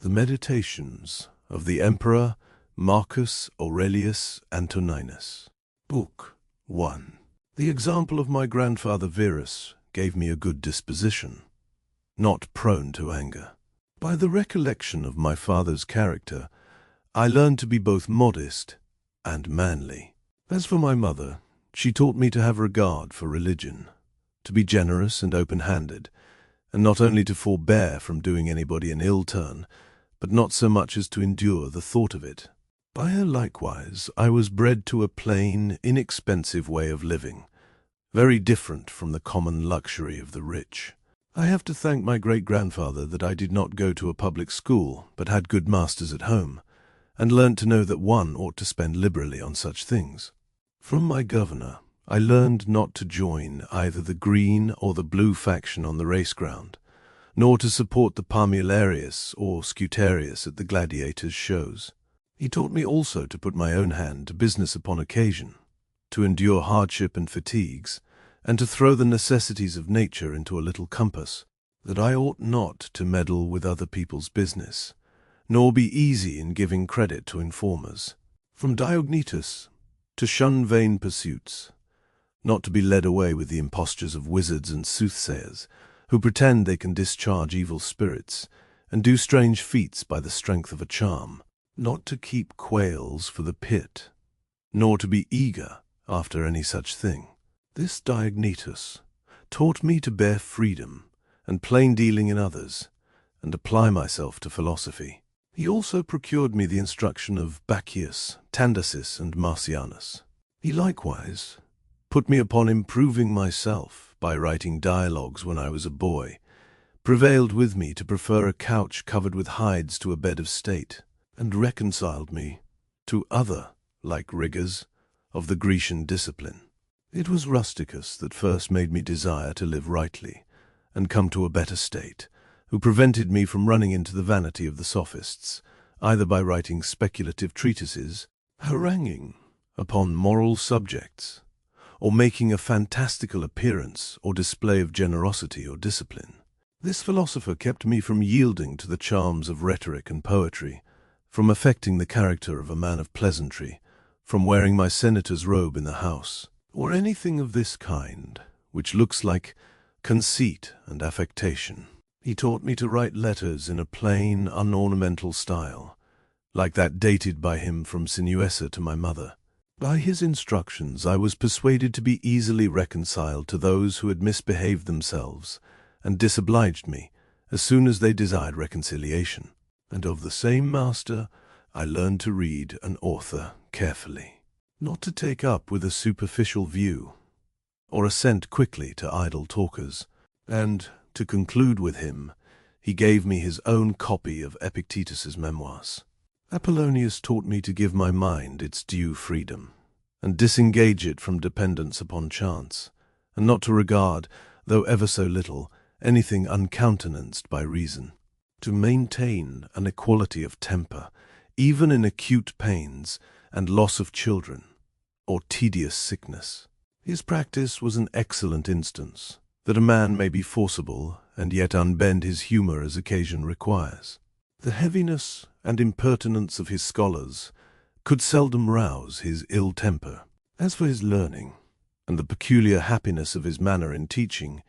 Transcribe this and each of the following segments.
The Meditations of the Emperor Marcus Aurelius Antoninus. Book 1. The example of my grandfather Verus gave me a good disposition, not prone to anger. By the recollection of my father's character, I learned to be both modest and manly. As for my mother, she taught me to have regard for religion, to be generous and open-handed, and not only to forbear from doing anybody an ill turn, but not so much as to endure the thought of it. By her likewise I was bred to a plain, inexpensive way of living, very different from the common luxury of the rich. I have to thank my great-grandfather that I did not go to a public school, but had good masters at home, and learnt to know that one ought to spend liberally on such things. From my governor I learned not to join either the green or the blue faction on the race ground, nor to support the Parmularius or Scutarius at the gladiators' shows. He taught me also to put my own hand to business upon occasion, to endure hardship and fatigues, and to throw the necessities of nature into a little compass, that I ought not to meddle with other people's business, nor be easy in giving credit to informers. From Diognetus, to shun vain pursuits, not to be led away with the impostures of wizards and soothsayers, who pretend they can discharge evil spirits, and do strange feats by the strength of a charm, not to keep quails for the pit, nor to be eager after any such thing. This Diognetus taught me to bear freedom and plain dealing in others, and apply myself to philosophy. He also procured me the instruction of Bacchius, Tandasis, and Marcianus. He likewise put me upon improving myself by writing dialogues when I was a boy, prevailed with me to prefer a couch covered with hides to a bed of state, and reconciled me to other like rigours of the Grecian discipline. It was Rusticus that first made me desire to live rightly, and come to a better state, who prevented me from running into the vanity of the sophists, either by writing speculative treatises, haranguing upon moral subjects, or making a fantastical appearance or display of generosity or discipline. This philosopher kept me from yielding to the charms of rhetoric and poetry, from affecting the character of a man of pleasantry, from wearing my senator's robe in the house, or anything of this kind, which looks like conceit and affectation. He taught me to write letters in a plain, unornamental style, like that dated by him from Sinuessa to my mother. By his instructions I was persuaded to be easily reconciled to those who had misbehaved themselves, and disobliged me as soon as they desired reconciliation. And of the same master I learned to read an author carefully, not to take up with a superficial view, or assent quickly to idle talkers, and, to conclude with him, he gave me his own copy of Epictetus's Memoirs. Apollonius taught me to give my mind its due freedom, and disengage it from dependence upon chance, and not to regard, though ever so little, anything uncountenanced by reason, to maintain an equality of temper, even in acute pains and loss of children, or tedious sickness. His practice was an excellent instance that a man may be forcible and yet unbend his humour as occasion requires. The heaviness and impertinence of his scholars could seldom rouse his ill temper. As for his learning, and the peculiar happiness of his manner in teaching,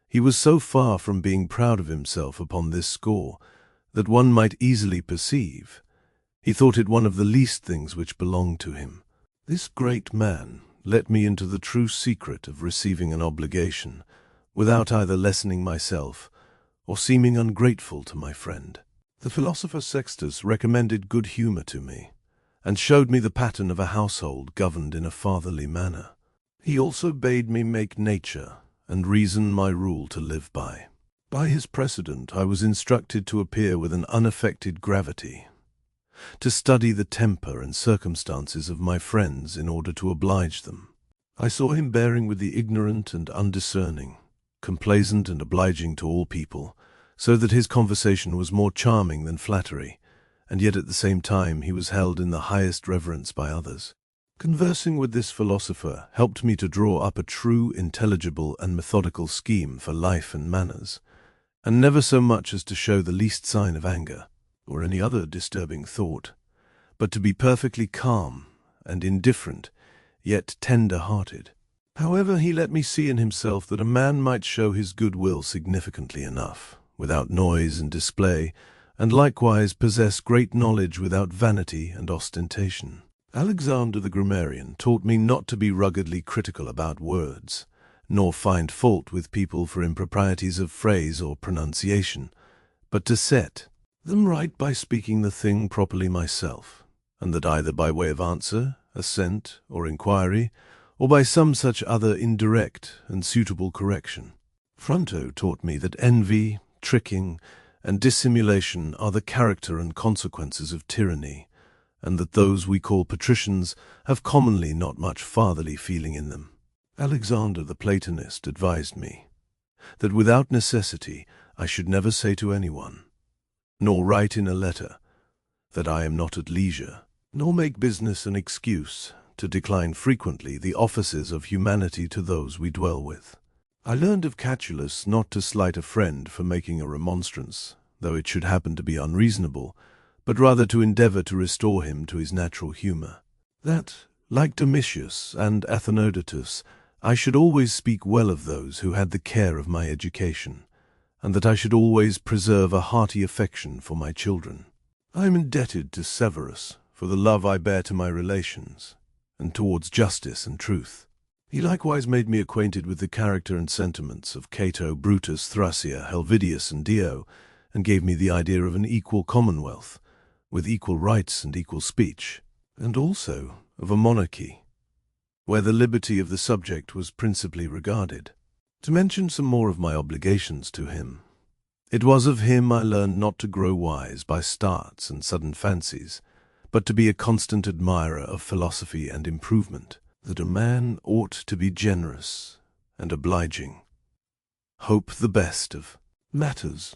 he was so far from being proud of himself upon this score that one might easily perceive he thought it one of the least things which belonged to him. This great man let me into the true secret of receiving an obligation, without either lessening myself or seeming ungrateful to my friend. The philosopher Sextus recommended good humour to me, and showed me the pattern of a household governed in a fatherly manner. He also bade me make nature and reason my rule to live by. By his precedent I was instructed to appear with an unaffected gravity, to study the temper and circumstances of my friends in order to oblige them. I saw him bearing with the ignorant and undiscerning, complaisant and obliging to all people, so that his conversation was more charming than flattery, and yet at the same time he was held in the highest reverence by others. Conversing with this philosopher helped me to draw up a true, intelligible, and methodical scheme for life and manners, and never so much as to show the least sign of anger. or any other disturbing thought, but to be perfectly calm and indifferent, yet tender-hearted. However, he let me see in himself that a man might show his goodwill significantly enough, without noise and display, and likewise possess great knowledge without vanity and ostentation. Alexander the grammarian taught me not to be ruggedly critical about words, nor find fault with people for improprieties of phrase or pronunciation, but to set them right by speaking the thing properly myself, and that either by way of answer, assent, or inquiry, or by some such other indirect and suitable correction. Fronto taught me that envy, tricking, and dissimulation are the character and consequences of tyranny, and that those we call patricians have commonly not much fatherly feeling in them. Alexander the Platonist advised me that without necessity I should never say to anyone, nor write in a letter, that I am not at leisure, nor make business an excuse to decline frequently the offices of humanity to those we dwell with. I learned of Catullus not to slight a friend for making a remonstrance, though it should happen to be unreasonable, but rather to endeavor to restore him to his natural humor. That, like Domitius and Athenodotus, I should always speak well of those who had the care of my education, and that I should always preserve a hearty affection for my children. I am indebted to Severus for the love I bear to my relations, and towards justice and truth. He likewise made me acquainted with the character and sentiments of Cato, Brutus, Thrasea, Helvidius, and Dio, and gave me the idea of an equal commonwealth, with equal rights and equal speech, and also of a monarchy, where the liberty of the subject was principally regarded. To mention some more of my obligations to him, it was of him I learned not to grow wise by starts and sudden fancies, but to be a constant admirer of philosophy and improvement, that a man ought to be generous and obliging, hope the best of matters,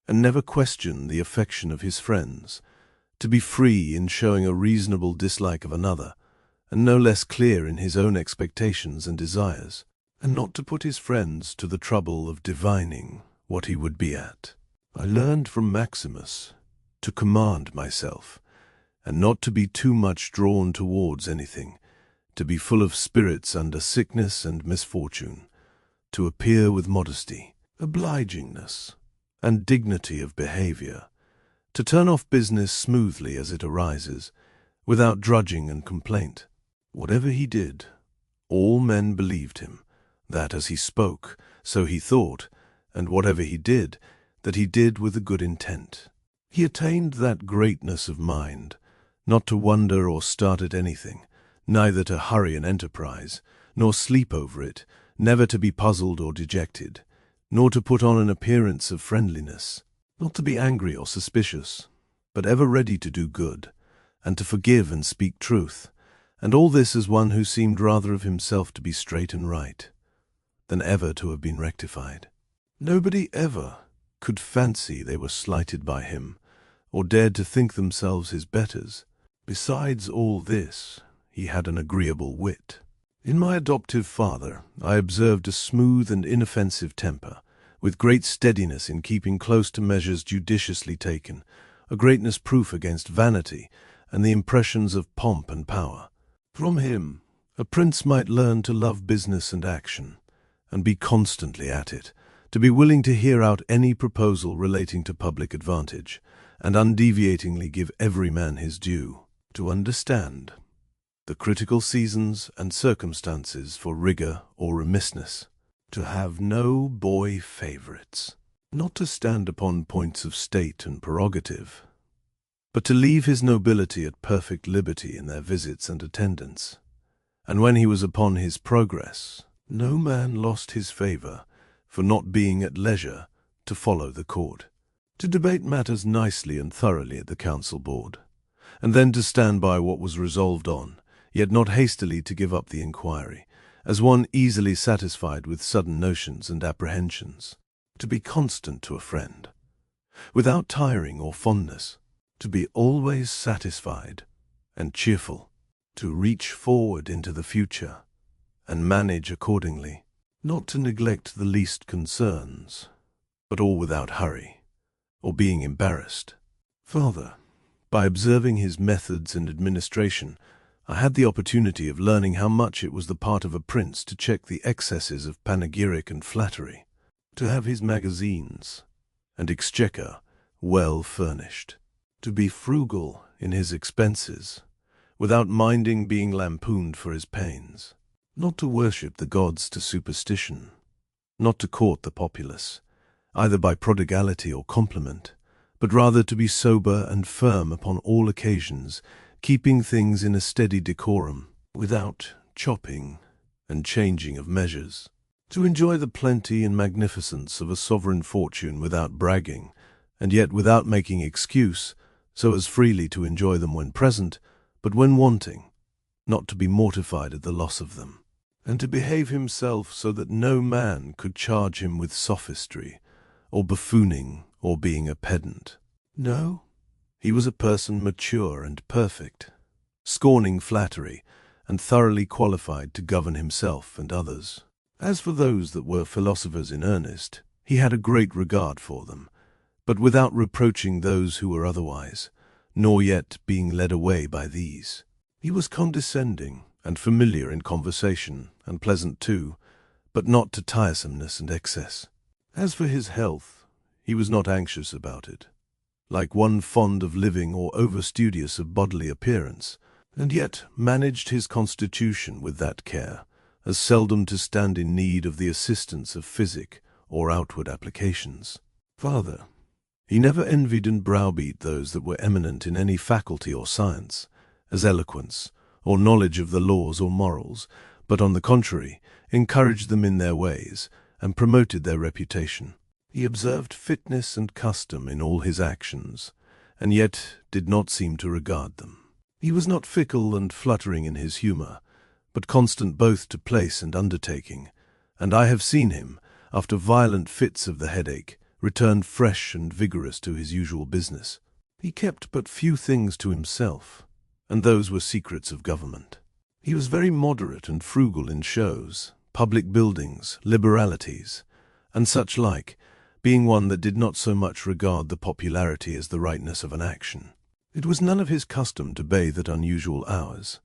and never question the affection of his friends, to be free in showing a reasonable dislike of another, and no less clear in his own expectations and desires, and not to put his friends to the trouble of divining what he would be at. I learned from Maximus to command myself, and not to be too much drawn towards anything, to be full of spirits under sickness and misfortune, to appear with modesty, obligingness, and dignity of behavior, to turn off business smoothly as it arises, without drudging and complaint. Whatever he did, all men believed him, that as he spoke, so he thought, and whatever he did, that he did with a good intent. He attained that greatness of mind, not to wonder or start at anything, neither to hurry an enterprise, nor sleep over it, never to be puzzled or dejected, nor to put on an appearance of friendliness, not to be angry or suspicious, but ever ready to do good, and to forgive and speak truth, and all this as one who seemed rather of himself to be straight and right, than ever to have been rectified. Nobody ever could fancy they were slighted by him, or dared to think themselves his betters. Besides all this, he had an agreeable wit. In my adoptive father I observed a smooth and inoffensive temper, with great steadiness in keeping close to measures judiciously taken, a greatness proof against vanity and the impressions of pomp and power. From him a prince might learn to love business and action, and be constantly at it, to be willing to hear out any proposal relating to public advantage, and undeviatingly give every man his due, to understand the critical seasons and circumstances for rigor or remissness, to have no boy favorites, not to stand upon points of state and prerogative, but to leave his nobility at perfect liberty in their visits and attendance, and when he was upon his progress, no man lost his favor for not being at leisure to follow the court, to debate matters nicely and thoroughly at the council board, and then to stand by what was resolved on, yet not hastily to give up the inquiry, as one easily satisfied with sudden notions and apprehensions, to be constant to a friend, without tiring or fondness, to be always satisfied and cheerful, to reach forward into the future, and manage accordingly, not to neglect the least concerns, but all without hurry, or being embarrassed, Father, by observing his methods and administration, I had the opportunity of learning how much it was the part of a prince to check the excesses of panegyric and flattery, to have his magazines and exchequer well furnished, to be frugal in his expenses, without minding being lampooned for his pains, not to worship the gods to superstition, not to court the populace, either by prodigality or compliment, but rather to be sober and firm upon all occasions, keeping things in a steady decorum, without chopping and changing of measures, to enjoy the plenty and magnificence of a sovereign fortune without bragging, and yet without making excuse, so as freely to enjoy them when present, but when wanting, not to be mortified at the loss of them, and to behave himself so that no man could charge him with sophistry, or buffooning, or being a pedant. No, he was a person mature and perfect, scorning flattery, and thoroughly qualified to govern himself and others. As for those that were philosophers in earnest, he had a great regard for them, but without reproaching those who were otherwise, nor yet being led away by these. He was condescending and familiar in conversation, and pleasant too, but not to tiresomeness and excess. As for his health, he was not anxious about it, like one fond of living or over-studious of bodily appearance, and yet managed his constitution with that care, as seldom to stand in need of the assistance of physic or outward applications. Father, he never envied and browbeat those that were eminent in any faculty or science, as eloquence, or knowledge of the laws or morals, but on the contrary, encouraged them in their ways, and promoted their reputation. He observed fitness and custom in all his actions, and yet did not seem to regard them. He was not fickle and fluttering in his humour, but constant both to place and undertaking, and I have seen him, after violent fits of the headache, return fresh and vigorous to his usual business. He kept but few things to himself, and those were secrets of government. He was very moderate and frugal in shows, public buildings, liberalities, and such like, being one that did not so much regard the popularity as the rightness of an action. It was none of his custom to bathe at unusual hours,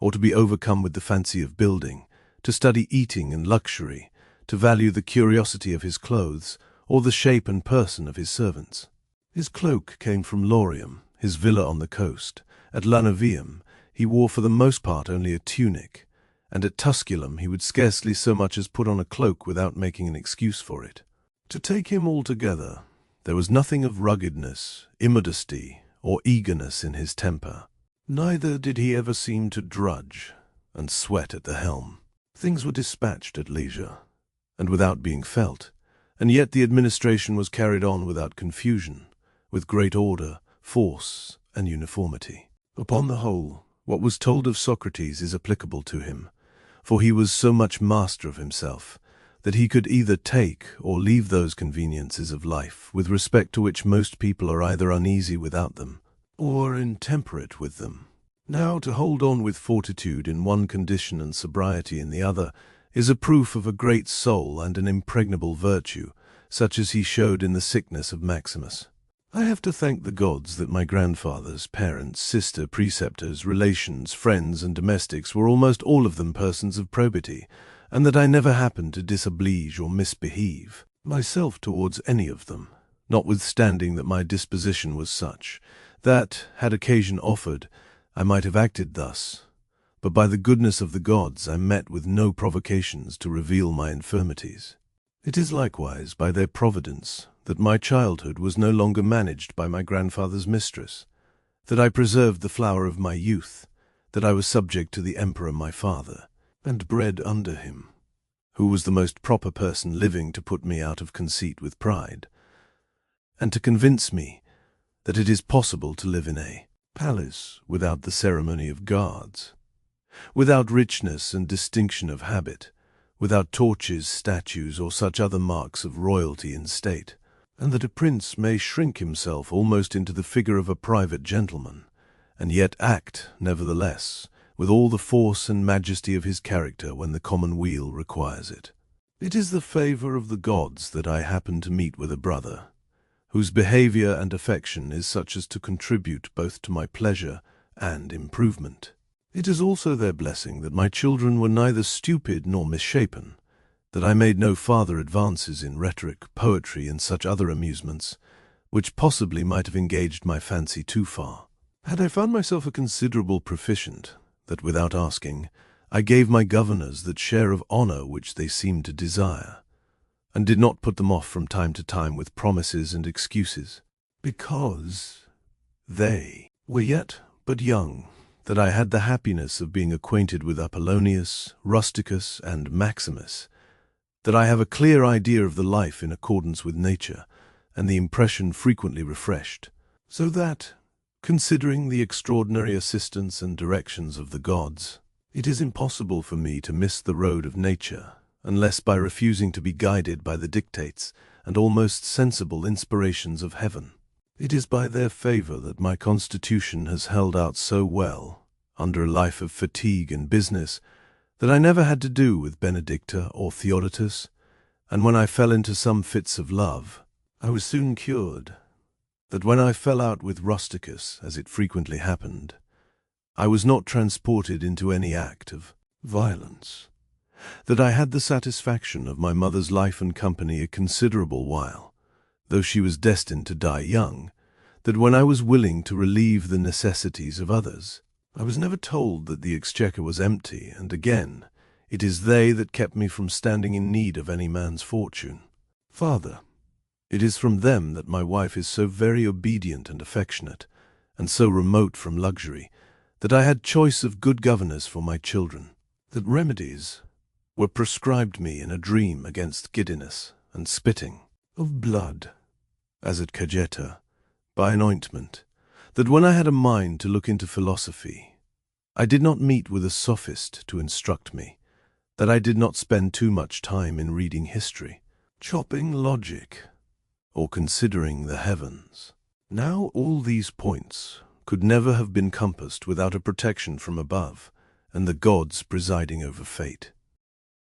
or to be overcome with the fancy of building, to study eating and luxury, to value the curiosity of his clothes, or the shape and person of his servants. His cloak came from Lorium, his villa on the coast. At Lanovium he wore for the most part only a tunic, and at Tusculum he would scarcely so much as put on a cloak without making an excuse for it. To take him altogether, there was nothing of ruggedness, immodesty, or eagerness in his temper. Neither did he ever seem to drudge and sweat at the helm. Things were dispatched at leisure, and without being felt, and yet the administration was carried on without confusion, with great order, force, and uniformity. Upon the whole, what was told of Socrates is applicable to him, for he was so much master of himself, that he could either take or leave those conveniences of life with respect to which most people are either uneasy without them, or intemperate with them. Now, to hold on with fortitude in one condition and sobriety in the other is a proof of a great soul and an impregnable virtue, such as he showed in the sickness of Maximus. I have to thank the gods that my grandfathers, parents, sister, preceptors, relations, friends, and domestics were almost all of them persons of probity, and that I never happened to disoblige or misbehave myself towards any of them, notwithstanding that my disposition was such, that, had occasion offered, I might have acted thus, but by the goodness of the gods I met with no provocations to reveal my infirmities. It is likewise by their providence that my childhood was no longer managed by my grandfather's mistress, that I preserved the flower of my youth, that I was subject to the emperor my father, and bred under him, who was the most proper person living to put me out of conceit with pride, and to convince me that it is possible to live in a palace without the ceremony of guards, without richness and distinction of habit, without torches, statues, or such other marks of royalty and state, and that a prince may shrink himself almost into the figure of a private gentleman, and yet act, nevertheless, with all the force and majesty of his character when the common weal requires it. It is the favor of the gods that I happen to meet with a brother, whose behavior and affection is such as to contribute both to my pleasure and improvement. It is also their blessing that my children were neither stupid nor misshapen, that I made no farther advances in rhetoric, poetry, and such other amusements, which possibly might have engaged my fancy too far. Had I found myself a considerable proficient, that without asking, I gave my governors that share of honor which they seemed to desire, and did not put them off from time to time with promises and excuses, because they were yet but young, that I had the happiness of being acquainted with Apollonius, Rusticus, and Maximus, that I have a clear idea of the life in accordance with nature, and the impression frequently refreshed, so that, considering the extraordinary assistance and directions of the gods, it is impossible for me to miss the road of nature, unless by refusing to be guided by the dictates and almost sensible inspirations of heaven. It is by their favor that my constitution has held out so well, under a life of fatigue and business, that I never had to do with Benedicta or Theodotus, and when I fell into some fits of love, I was soon cured, that when I fell out with Rusticus, as it frequently happened, I was not transported into any act of violence, that I had the satisfaction of my mother's life and company a considerable while, though she was destined to die young, that when I was willing to relieve the necessities of others, I was never told that the exchequer was empty, and again, it is they that kept me from standing in need of any man's fortune. Father, it is from them that my wife is so very obedient and affectionate, and so remote from luxury, that I had choice of good governors for my children, that remedies were prescribed me in a dream against giddiness and spitting of blood, as at Cajeta, by an ointment, that when I had a mind to look into philosophy, I did not meet with a sophist to instruct me, that I did not spend too much time in reading history, chopping logic, or considering the heavens. Now all these points could never have been compassed without a protection from above, and the gods presiding over fate.